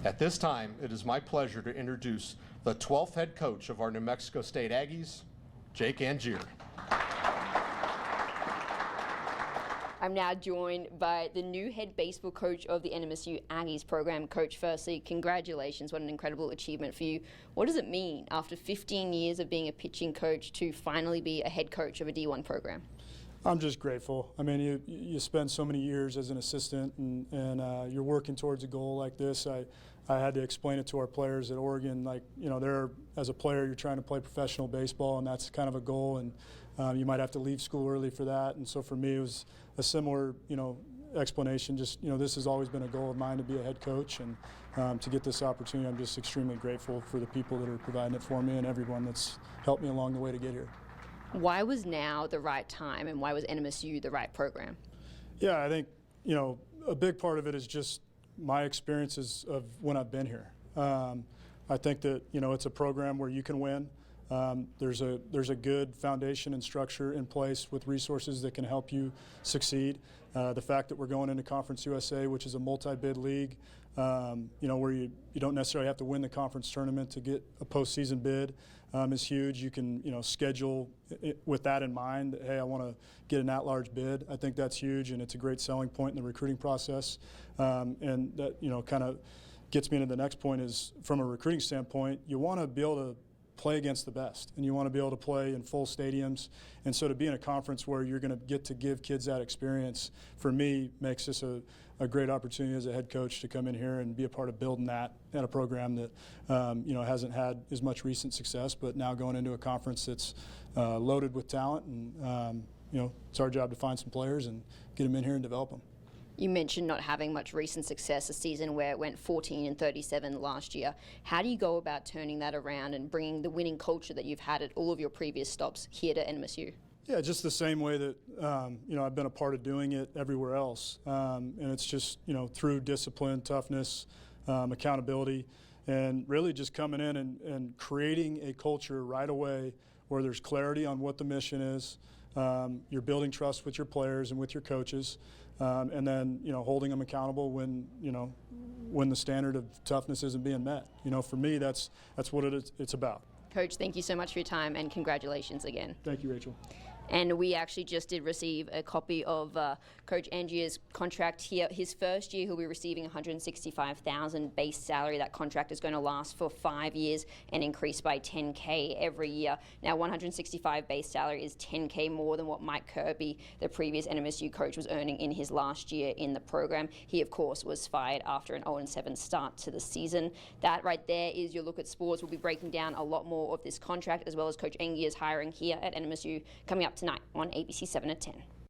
At this time, it is my pleasure to introduce the 12th head coach of our New Mexico State Aggies, Jake Angier. I'm now joined by the new head baseball coach of the NMSU Aggies program. Coach, firstly, congratulations. What an incredible achievement for you. What does it mean after 15 years of being a pitching coach to finally be a head coach of a D1 program? I'm just grateful. I mean, you spend so many years as an assistant and you're working towards a goal like this. I had to explain it to our players at Oregon, like, you know, as a player, you're trying to play professional baseball, and that's kind of a goal, and you might have to leave school early for that. And so for me, it was a similar, explanation. Just, this has always been a goal of mine to be a head coach, and to get this opportunity, I'm just extremely grateful for the people that are providing it for me and everyone that's helped me along the way to get here. Why was now the right time, and why was NMSU the right program? Yeah, I think, a big part of it is just my experiences of when I've been here. I think that, it's a program where you can win. There's a good foundation and structure in place with resources that can help you succeed. The fact that we're going into Conference USA, which is a multi-bid league, where you don't necessarily have to win the conference tournament to get a postseason bid, is huge. You can, schedule it with that in mind, that, hey, I want to get an at-large bid. I think that's huge, and it's a great selling point in the recruiting process. And that, kind of gets me into the next point is, from a recruiting standpoint, you want to be able to play against the best, and you want to be able to play in full stadiums. And so to be in a conference where you're going to give kids that experience, for me, makes this a great opportunity as a head coach to come in here and be a part of building that at a program that hasn't had as much recent success, but now going into a conference that's loaded with talent, and it's our job to find some players and get them in here and develop them. You mentioned not having much recent success, a season where it went 14-37 last year. How do you go about turning that around and bringing the winning culture that you've had at all of your previous stops here to NMSU? Yeah, just the same way that I've been a part of doing it everywhere else, and it's just through discipline, toughness, accountability, and really just coming in and creating a culture right away where there's clarity on what the mission is. You're building trust with your players and with your coaches, and then holding them accountable when the standard of toughness isn't being met. For me, that's what it's about. Coach, thank you so much for your time, and congratulations again. Thank you, Rachel. And we actually just did receive a copy of Coach Angier's contract here. His first year, he'll be receiving $165,000 base salary. That contract is going to last for 5 years and increase by $10K every year. Now, $165 base salary is $10K more than what Mike Kirby, the previous NMSU coach, was earning in his last year in the program. He, of course, was fired after an 0-7 start to the season. That right there is your look at sports. We'll be breaking down a lot more of this contract, as well as Coach Angier's hiring here at NMSU, coming up tonight on ABC 7 at 10.